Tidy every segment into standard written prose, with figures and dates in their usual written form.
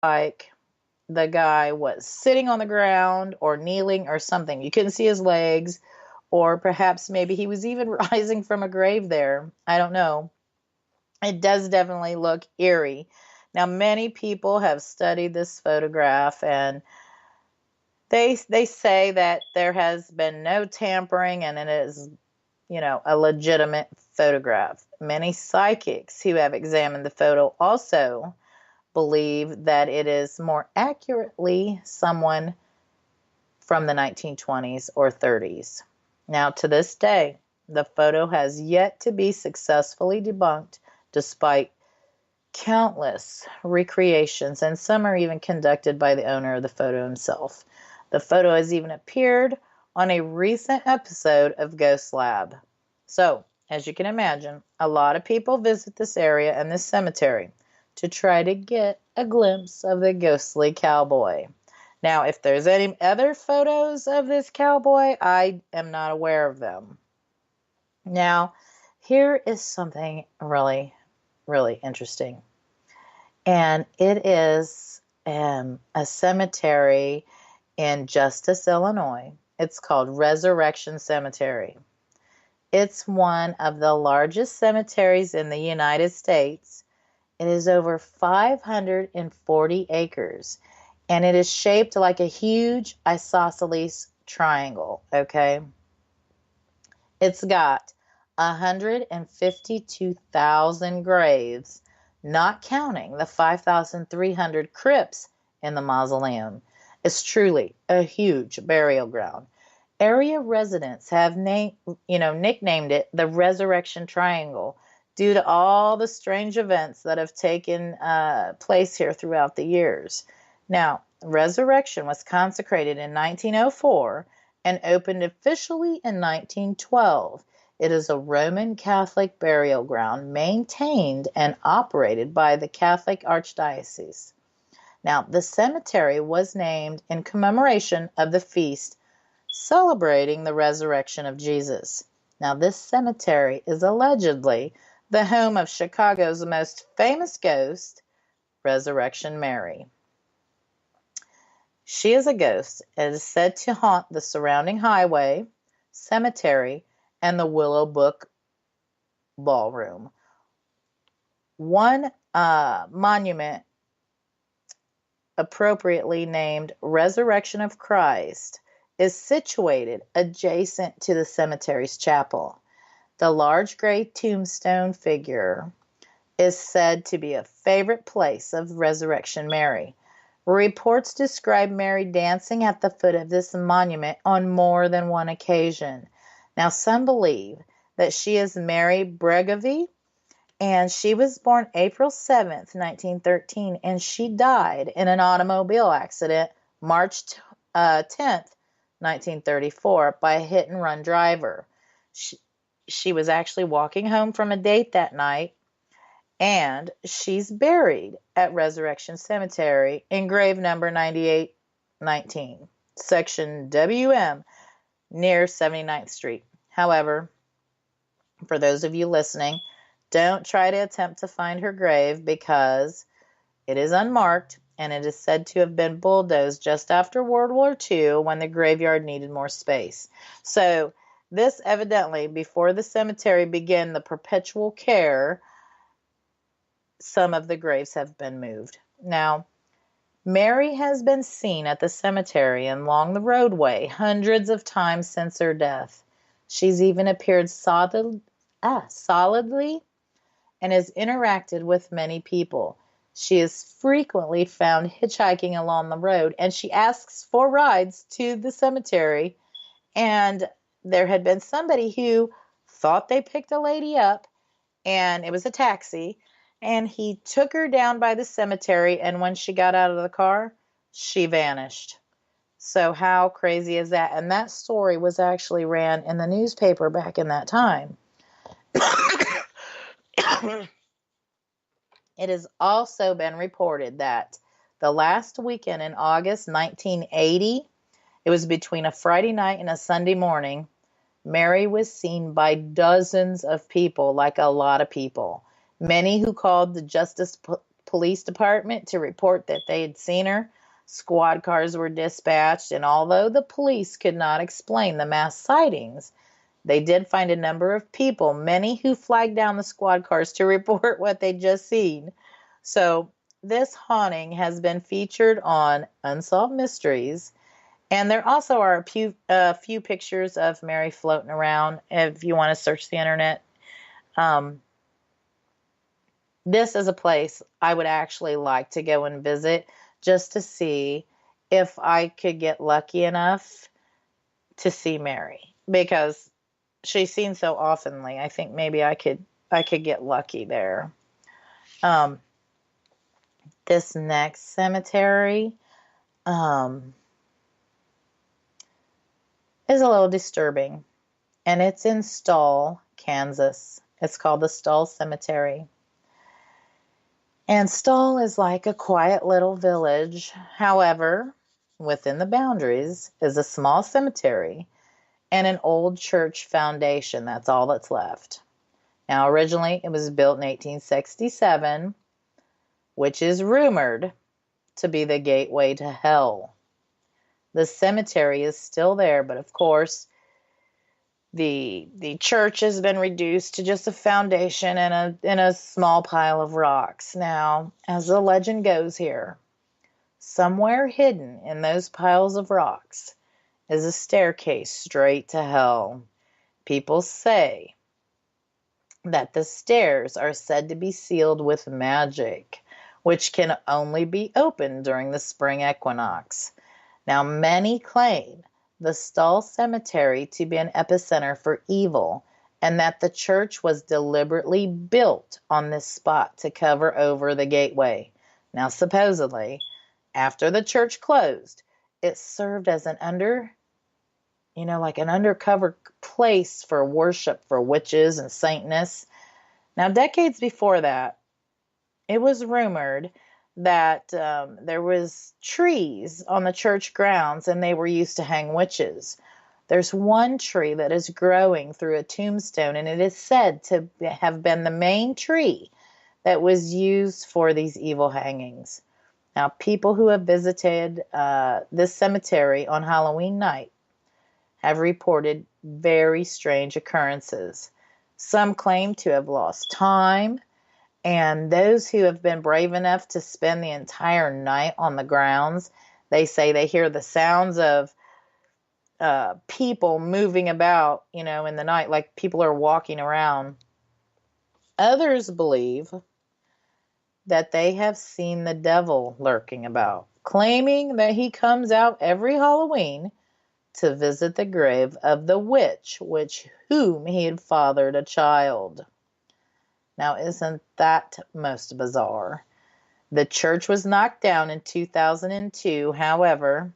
like the guy was sitting on the ground or kneeling or something. You couldn't see his legs, or perhaps maybe he was even rising from a grave there. I don't know. It does definitely look eerie. Now, many people have studied this photograph, and they say that there has been no tampering and it is, a legitimate photograph. Many psychics who have examined the photo also believe that it is more accurately someone from the 1920s or 30s. Now, to this day, the photo has yet to be successfully debunked despite countless recreations, and some are even conducted by the owner of the photo himself. The photo has even appeared on a recent episode of Ghost Lab. So, as you can imagine, a lot of people visit this area and this cemetery to try to get a glimpse of the ghostly cowboy. Now, if there's any other photos of this cowboy, I am not aware of them. Now, here is something really, really interesting. And it is a cemetery in Justice, Illinois. It's called Resurrection Cemetery. It's one of the largest cemeteries in the United States. It is over 540 acres, and it is shaped like a huge isosceles triangle, okay? It's got 152,000 graves, not counting the 5,300 crypts in the mausoleum. It's truly a huge burial ground. Area residents have nicknamed it the Resurrection Triangle due to all the strange events that have taken place here throughout the years. Now, Resurrection was consecrated in 1904 and opened officially in 1912. It is a Roman Catholic burial ground maintained and operated by the Catholic Archdiocese. Now, the cemetery was named in commemoration of the feast celebrating the resurrection of Jesus. Now, this cemetery is allegedly the home of Chicago's most famous ghost, Resurrection Mary. She is a ghost and is said to haunt the surrounding highway, cemetery, and the Willowbrook Ballroom. One monument, appropriately named Resurrection of Christ, is situated adjacent to the cemetery's chapel. The large gray tombstone figure is said to be a favorite place of Resurrection Mary. Reports describe Mary dancing at the foot of this monument on more than one occasion. Now, some believe that she is Mary Bregovy, and she was born April 7th, 1913, and she died in an automobile accident March 10th, 1934, by a hit-and-run driver. She was actually walking home from a date that night, and she's buried at Resurrection Cemetery in grave number 9819, section WM, near 79th Street. However, for those of you listening, don't try to attempt to find her grave because it is unmarked, and it is said to have been bulldozed just after World War II when the graveyard needed more space. So this evidently, before the cemetery began the perpetual care, some of the graves have been moved. Now, Mary has been seen at the cemetery and along the roadway hundreds of times since her death. She's even appeared solidly and has interacted with many people. She is frequently found hitchhiking along the road, and she asks for rides to the cemetery. And there had been somebody who thought they picked a lady up, and it was a taxi, and he took her down by the cemetery, and when she got out of the car, she vanished. So how crazy is that? And that story was actually ran in the newspaper back in that time. It has also been reported that the last weekend in August 1980, it was between a Friday night and a Sunday morning, Mary was seen by dozens of people, like a lot of people. Many who called the Justice Police Department to report that they had seen her. Squad cars were dispatched, and although the police could not explain the mass sightings, they did find a number of people, many who flagged down the squad cars to report what they'd just seen. So this haunting has been featured on Unsolved Mysteries, and there also are a few pictures of Mary floating around if you want to search the internet. Um, this is a place I would actually like to go and visit just to see if I could get lucky enough to see Mary, because she's seen so oftenly. I think maybe I could get lucky there. Um, this next cemetery um, is a little disturbing, and it's in Stall, Kansas. It's called the Stall Cemetery. And Stall is like a quiet little village. However, within the boundaries is a small cemetery and an old church foundation. That's all that's left. Now, originally, it was built in 1867, which is rumored to be the gateway to hell. The cemetery is still there, but of course, the church has been reduced to just a foundation and a small pile of rocks. Now, as the legend goes here, somewhere hidden in those piles of rocks is a staircase straight to hell. People say that the stairs are said to be sealed with magic, which can only be opened during the spring equinox. Now, many claim the Stall Cemetery to be an epicenter for evil, and that the church was deliberately built on this spot to cover over the gateway. Now, supposedly, after the church closed, it served as like an undercover place for worship for witches and Satanists. Now, decades before that, it was rumored that there was trees on the church grounds and they were used to hang witches. There's one tree that is growing through a tombstone, and it is said to have been the main tree that was used for these evil hangings. Now, people who have visited this cemetery on Halloween night have reported very strange occurrences. Some claim to have lost time, and those who have been brave enough to spend the entire night on the grounds, they say they hear the sounds of people moving about, in the night, like people are walking around. Others believe that they have seen the devil lurking about, claiming that he comes out every Halloween to visit the grave of the witch, whom he had fathered a child. Now, isn't that most bizarre? The church was knocked down in 2002. However,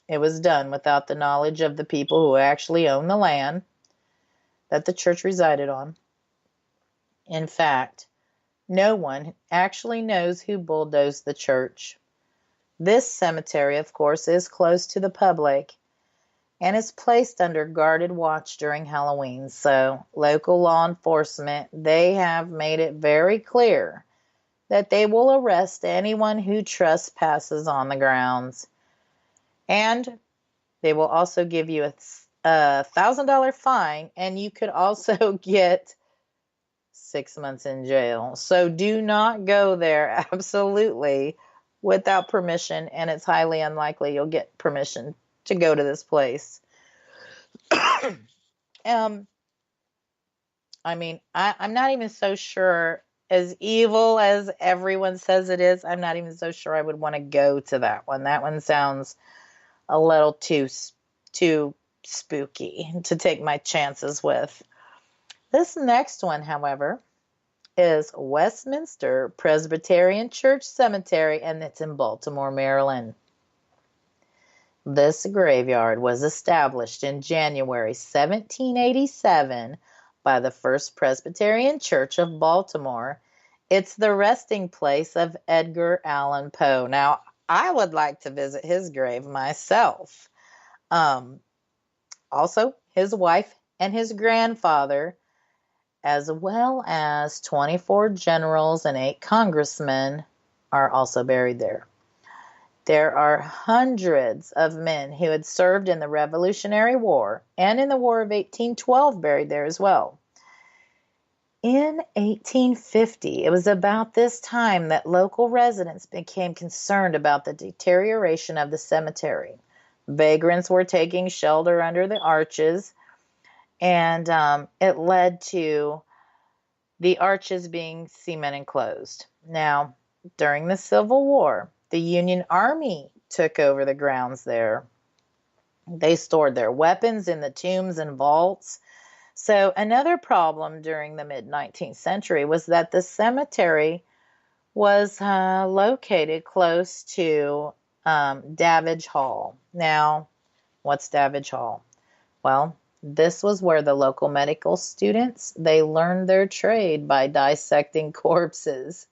it was done without the knowledge of the people who actually own the land that the church resided on. In fact, no one actually knows who bulldozed the church. This cemetery, of course, is closed to the public and is placed under guarded watch during Halloween. So local law enforcement, they have made it very clear that they will arrest anyone who trespasses on the grounds. And they will also give you a $1,000 fine, and you could also get 6 months in jail. So do not go there absolutely without permission, and it's highly unlikely you'll get permission to go to this place. I'm not even so sure, as evil as everyone says it is, I'm not even so sure I would want to go to that one. That one sounds a little too spooky to take my chances with. This next one, however, is Westminster Presbyterian Church Cemetery, and it's in Baltimore, Maryland. This graveyard was established in January 1787 by the First Presbyterian Church of Baltimore. It's the resting place of Edgar Allan Poe. Now, I would like to visit his grave myself. Also, his wife and his grandfather as well as 24 generals and 8 congressmen are also buried there. There are hundreds of men who had served in the Revolutionary War and in the War of 1812 buried there as well. In 1850, it was about this time that local residents became concerned about the deterioration of the cemetery. Vagrants were taking shelter under the arches, and it led to the arches being cement enclosed. Now, during the Civil War, the Union Army took over the grounds there. They stored their weapons in the tombs and vaults. So, another problem during the mid 19th century was that the cemetery was located close to Davidge Hall. Now, what's Davidge Hall? Well, this was where the local medical students, they learned their trade by dissecting corpses.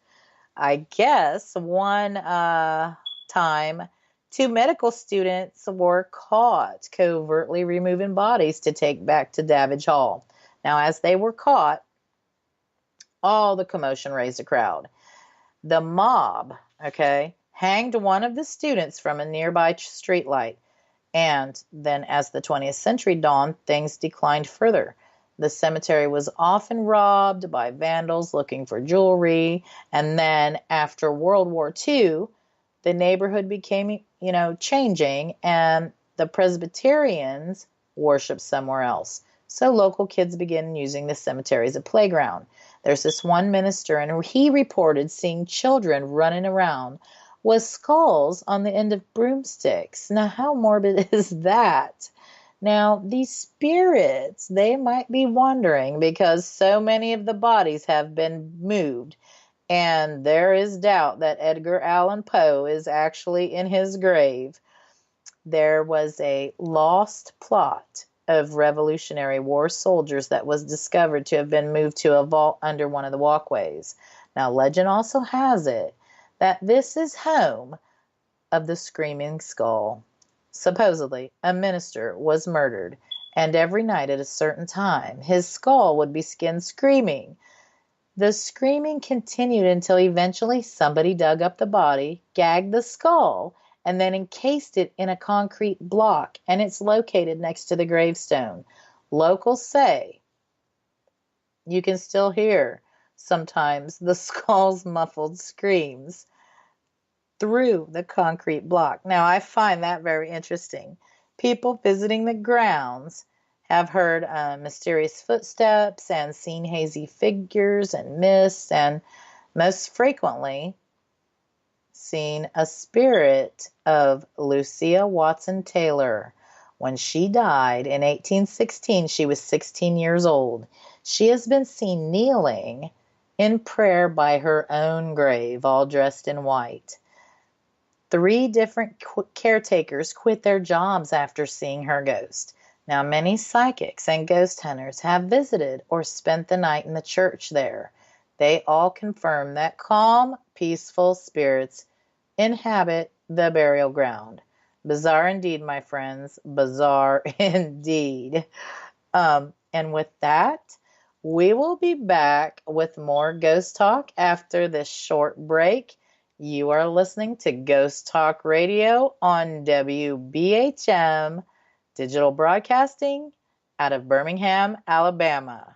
I guess one time, 2 medical students were caught covertly removing bodies to take back to Davidge Hall. Now, as they were caught, all the commotion raised a crowd. The mob, hanged one of the students from a nearby streetlight. And then as the 20th century dawned, things declined further. The cemetery was often robbed by vandals looking for jewelry. And then after World War II, the neighborhood became, changing, and the Presbyterians worshiped somewhere else. So local kids began using the cemetery as a playground. There's this one minister, and he reported seeing children running around with skulls on the end of broomsticks. Now, how morbid is that? Now, these spirits, they might be wandering because so many of the bodies have been moved. And there is doubt that Edgar Allan Poe is actually in his grave. There was a lost plot of Revolutionary War soldiers that was discovered to have been moved to a vault under one of the walkways. Now, legend also has it that this is home of the Screaming Skull. Supposedly, a minister was murdered, and every night at a certain time, his skull would be skinned screaming. The screaming continued until eventually somebody dug up the body, gagged the skull, and then encased it in a concrete block, and it's located next to the gravestone. Locals say you can still hear sometimes the skull's muffled screams through the concrete block. Now, I find that very interesting. People visiting the grounds have heard mysterious footsteps and seen hazy figures and mists, and most frequently seen a spirit of Lucia Watson Taylor. When she died in 1816, she was 16 years old. She has been seen kneeling in prayer by her own grave, all dressed in white. 3 different caretakers quit their jobs after seeing her ghost. Now, many psychics and ghost hunters have visited or spent the night in the church there. They all confirm that calm, peaceful spirits inhabit the burial ground. Bizarre indeed, my friends. Bizarre indeed. And with that, we will be back with more ghost talk after this short break. You are listening to Ghost Talk Radio on WBHM Digital Broadcasting out of Birmingham, Alabama.